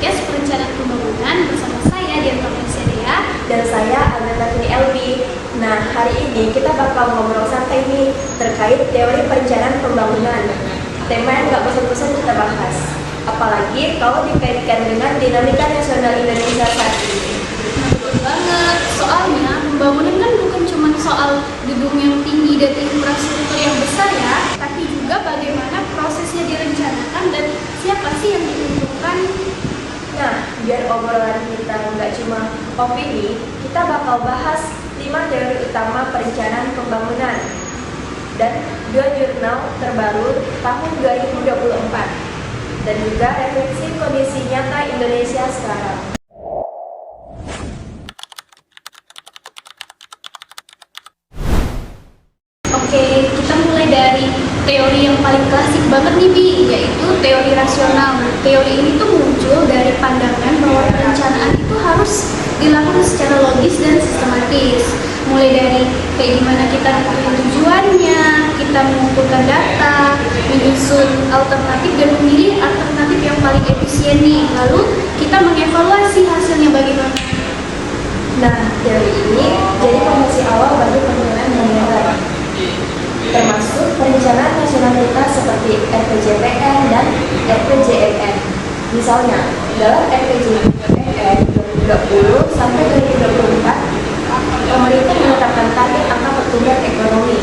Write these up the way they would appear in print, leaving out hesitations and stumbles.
podcast Perencanaan Pembangunan bersama saya Dian Seria dan saya Agatha Elvi. Nah, hari ini kita bakal ngobrol santai nih terkait teori perencanaan pembangunan. Tema yang nggak bosan-bosan kita bahas. Apalagi kalau dikaitkan dengan dinamika nasional Indonesia saat ini. Betul banget, soalnya pembangunan kan bukan cuma soal gedung yang tinggi dan infrastruktur yang besar ya, tapi juga bagaimana prosesnya direncanakan dan siapa sih yang diuntungkan. Nah, biar obrolan kita nggak cuma opini, kita bakal bahas 5 teori utama perencanaan pembangunan dan 2 jurnal terbaru tahun 2024 dan juga refleksi kondisi nyata Indonesia sekarang. Oke, kita mulai dari teori yang paling klasik banget nih Bi, yaitu teori rasional. Teori ini tuh muncul dari pandangan bahwa perencanaan itu harus dilakukan secara logis dan sistematis. Mulai dari kayak gimana kita nentuin tujuannya, kita mengumpulkan data, menyusun alternatif dan memilih alternatif yang paling efisien nih. Lalu kita mengevaluasi hasilnya bagaimana. Nah, teori ini jadi fondasi awal bagi penilaian dan nilai, termasuk perencanaan nasional kita seperti RPJMN dan RPJMN. Misalnya, dalam RPJMN 2020 sampai 2024, pemerintah menetapkan target angka pertumbuhan ekonomi,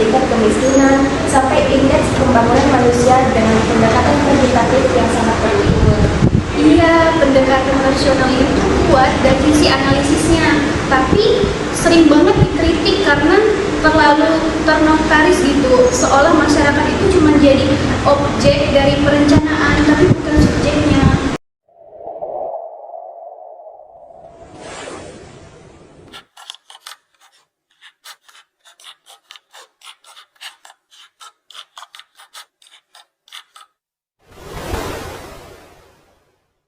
tingkat kemiskinan, sampai indeks pembangunan manusia dengan pendekatan kuantitatif yang sangat berlimpah. Iya, pendekatan rasional itu kuat dari sisi analisisnya, tapi sering banget dikritik karena terlalu ternotaris gitu, seolah masyarakat itu cuma jadi objek dari perencanaan, tapi bukan subjeknya.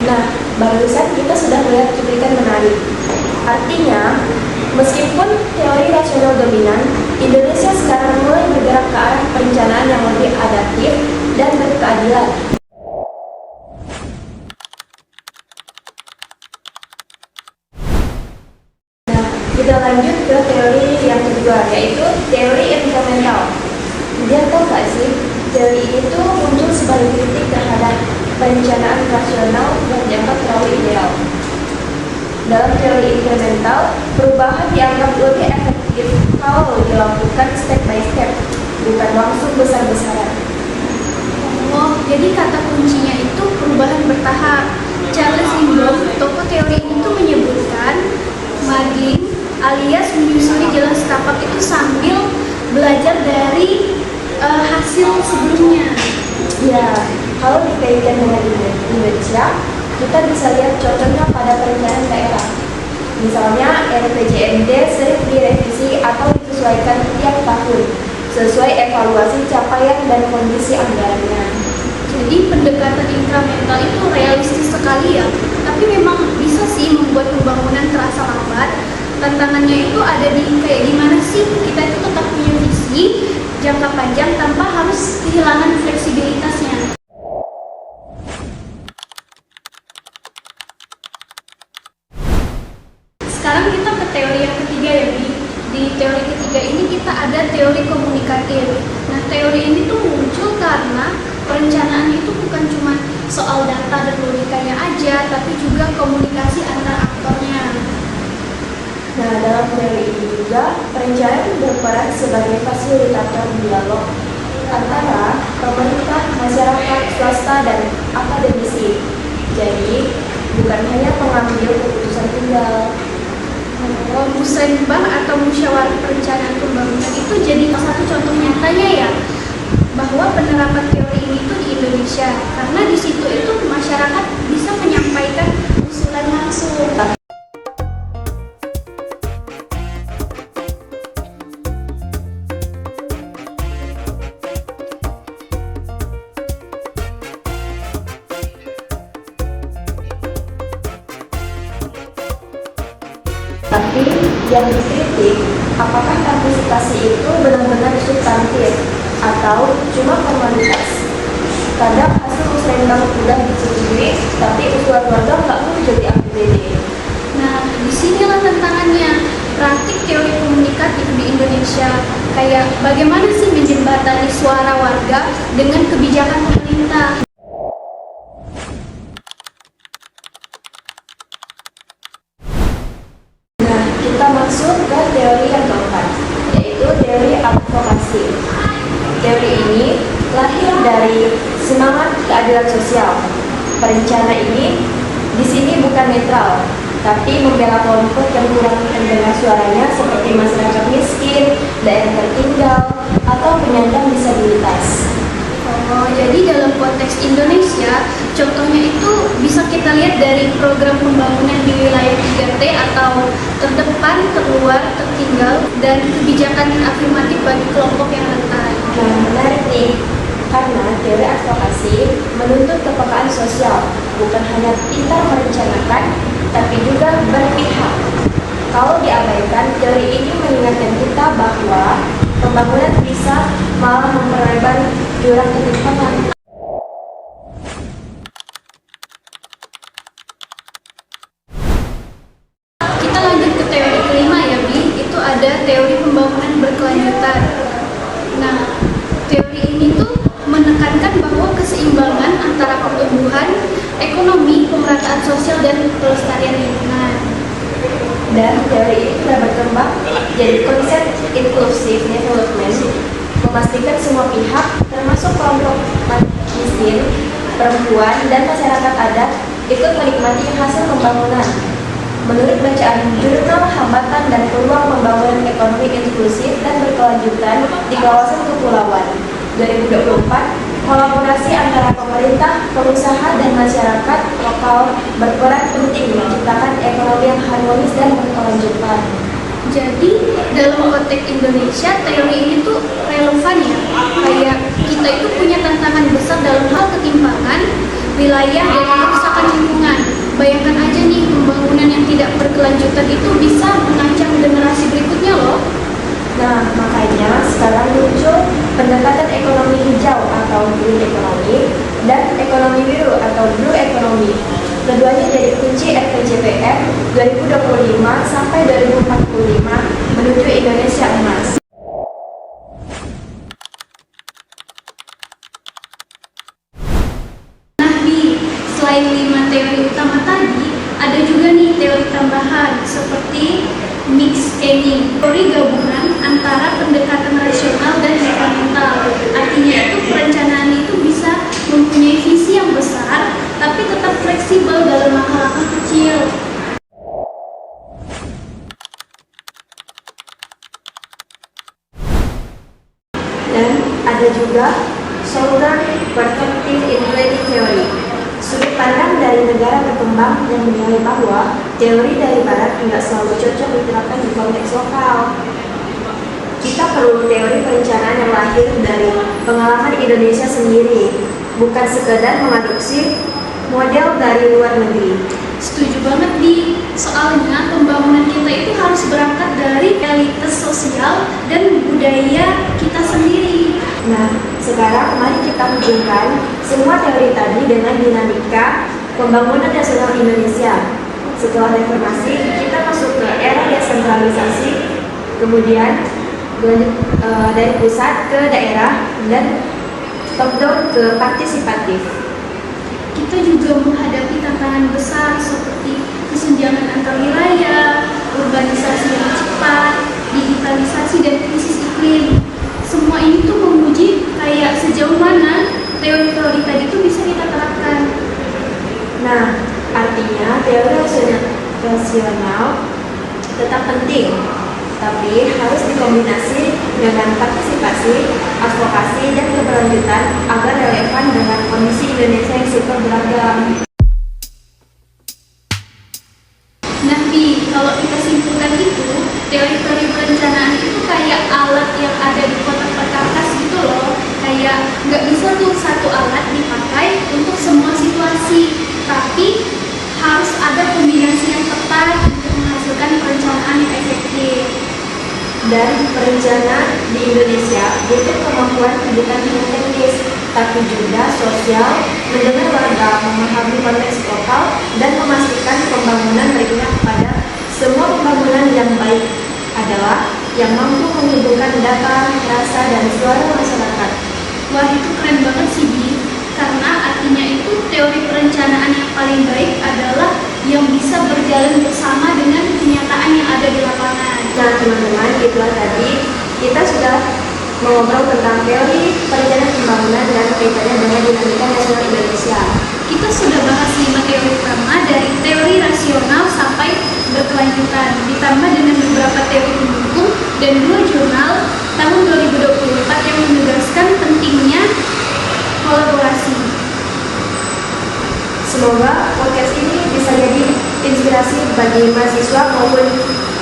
Nah, barusan kita sudah melihat cuplikan menarik. Artinya, meskipun teori rasional dominan, Indonesia sekarang mulai bergerak ke arah perencanaan yang lebih adaptif dan berkeadilan. Nah, kita lanjut ke teori yang kedua, yaitu teori incremental. Dia tahu nggak sih, teori itu muncul sebagai kritik terhadap perencanaan rasional yang dianggap terlalu ideal. Dalam teori incremental, perubahan dianggap lebih efektif kalau dilakukan step by step, bukan langsung besar-besaran. Oh, jadi kata kuncinya itu perubahan bertahap. Charles Lindblom, tokoh teori ini tuh menyebutkan muddling alias menyusuri jalan setapak itu sambil belajar dari hasil sebelumnya. Ya, kalau dikaitkan dengan Indonesia, kita bisa lihat contohnya pada perencanaan daerah. Misalnya, RPJMD sering direvisi atau disesuaikan tiap tahun sesuai evaluasi capaian dan kondisi anggarannya. Jadi pendekatan incremental itu realistis sekali ya, tapi memang bisa sih membuat pembangunan terasa lambat. Tantangannya itu ada di kayak gimana sih kita itu tetap punya visi jangka panjang tanpa harus kehilangan fleksibilitasnya. Sekarang kita ke teori yang ketiga ya, di teori ketiga ini kita ada teori komunikatif. Nah, teori ini tuh muncul karena perencanaan itu bukan cuma soal data dan logikanya aja, tapi juga komunikasi antar aktornya. Nah, dalam teori ini juga, perencanaan berperan sebagai fasilitator dialog antara pemerintah, masyarakat, swasta, dan akademisi. Jadi, bukan hanya pengambil keputusan tunggal. Musrenbang atau musyawarah perencanaan pembangunan itu jadi salah satu contoh nyatanya ya, bahwa penerapan teori ini tuh di Indonesia, karena di situ itu masyarakat bisa menyampaikan usulan langsung. Tapi yang dikritik, apakah partisipasi itu benar-benar substantif atau cuma formalitas? Kadang hasil musrenbang sudah disetujui, tapi usulan warga Indonesia. Kayak bagaimana sih menjembatani suara warga dengan kebijakan pemerintah. Nah, kita masuk ke teori yang keempat, yaitu teori advokasi. Teori ini lahir dari semangat keadilan sosial. Perencana ini di sini bukan netral, tapi membela kelompok yang kurang terdengar suaranya seperti masyarakat miskin, daerah tertinggal, atau penyandang disabilitas. Oh, jadi dalam konteks Indonesia, contohnya itu bisa kita lihat dari program pembangunan di wilayah 3T atau terdepan, terluar, tertinggal, dan kebijakan afirmatif bagi kelompok yang rentan. Nah, menarik nih, karena teori advokasi menuntut kepekaan sosial, bukan hanya pintar merencanakan, tapi juga berpihak. Kalau diabaikan, teori ini mengingatkan kita bahwa pembangunan bisa malah memperlebar jurang ketimpangan. Kita lanjut ke teori kelima ya, Bi. Itu ada teori pembangunan berkelanjutan. Nah, teori ini tuh menekankan bahwa keseimbangan antara pertumbuhan, ekonomi, pemerataan sosial, dan pelestarian lingkungan. Dan teori ini sudah berkembang jadi konsep inclusive development, memastikan semua pihak, termasuk kelompok miskin, perempuan, dan masyarakat adat, ikut menikmati hasil pembangunan. Menurut bacaan jurnal Hambatan dan Peluang Pembangunan Ekonomi Inklusif dan Berkelanjutan di Kawasan Kepulauan 2024, kolaborasi antara pemerintah, pengusaha, dan masyarakat lokal berperan penting menciptakan ekonomi yang harmonis dan berkelanjutan. Jadi dalam konteks Indonesia, teori ini tuh relevan ya. Kayak kita itu punya tantangan besar dalam hal ketimpangan wilayah dan kerusakan lingkungan. Bayangkan aja nih, pembangunan yang tidak berkelanjutan itu bisa mengancam generasi berikutnya loh. Nah, makanya sekarang muncul pendekatan ekonomi hijau atau green economy dan ekonomi biru atau blue economy. Keduanya jadi kunci RPJPN 2025 sampai 2045 menuju Indonesia Emas. Nah, selain 5 teori utama tadi, ada juga nih teori tambahan seperti mixed planning, teori gabungan antara pendekatan rasional dan eksperimental. Artinya itu perencanaan itu bisa mempunyai visi yang besar, tapi tetap fleksibel dalam langkah-langkah kecil. Dan ada juga Southern Perspective in Planning Theory, sudut pandang dari negara berkembang yang menilai bahwa teori dari barat tidak selalu cocok diterapkan di konteks lokal. Kita perlu teori perencanaan yang lahir dari pengalaman Indonesia sendiri, bukan sekedar mengadopsi model dari luar negeri. Setuju banget, Di. Soalnya pembangunan kita itu harus berangkat dari realitas sosial dan budaya kita sendiri. Nah, sekarang mari kita hubungkan semua teori tadi dengan dinamika pembangunan nasional Indonesia. Setelah reformasi, kita masuk ke era desentralisasi, kemudian dari pusat ke daerah, dan top down ke partisipatif. Kita juga menghadapi tantangan besar seperti kesenjangan antar wilayah, urbanisasi yang cepat, digitalisasi, dan krisis iklim. Semua ini tuh menguji kayak sejauh mana teori-teori tadi tuh bisa kita terapkan. Nah, artinya teori rasional tetap penting, tapi harus dikombinasi dengan partisipasi, advokasi, dan keberlanjutan agar relevan dengan kondisi Indonesia yang super beragam. Nah, Bi, kalau kita simpulkan itu, teori-teori perencanaan itu kayak alat yang ada di kotak perkakas gitu loh. Kayak nggak bisa tuh satu alat dipakai untuk semua situasi, tapi harus ada kombinasi yang tepat untuk menghasilkan perencanaan yang efektif. Dan perencana di Indonesia butuh kemampuan bukan hanya teknis, tapi juga sosial, mendengar warga, memahami konteks lokal, dan memastikan pembangunan berpihak pada semua pembangunan yang baik adalah yang mampu menghubungkan bisa berjalan bersama dengan kenyataan yang ada di lapangan. Nah teman-teman, itulah tadi kita sudah mengobrol tentang teori perencanaan pembangunan dan kaitannya dengan dinamika nasional Indonesia. Kita sudah bahas 5 teori utama dari teori rasional sampai berkelanjutan, ditambah dengan beberapa teori pendukung dan 2 jurnal tahun 2024 yang menegaskan pentingnya kolaborasi. Semoga podcast ini bisa jadi inspirasi bagi mahasiswa maupun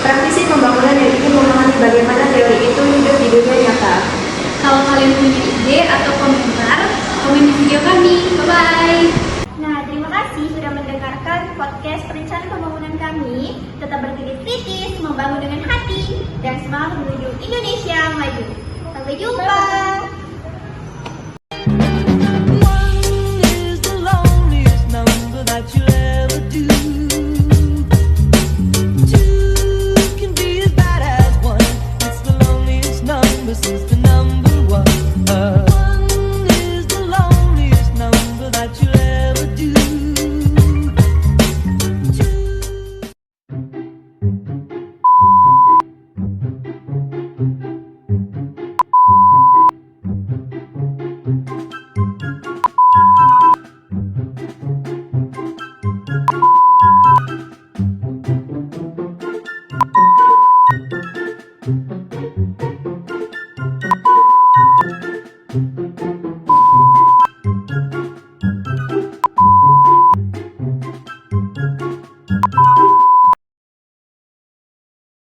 praktisi pembangunan yang ingin memahami bagaimana teori itu hidup di dunia nyata. Kalau kalian punya ide atau komentar, komen di video kami. Bye-bye! Nah, terima kasih sudah mendengarkan podcast perencanaan pembangunan kami. Tetap berpikir kritis, membangun dengan hati, dan semangat menuju Indonesia maju. Sampai jumpa!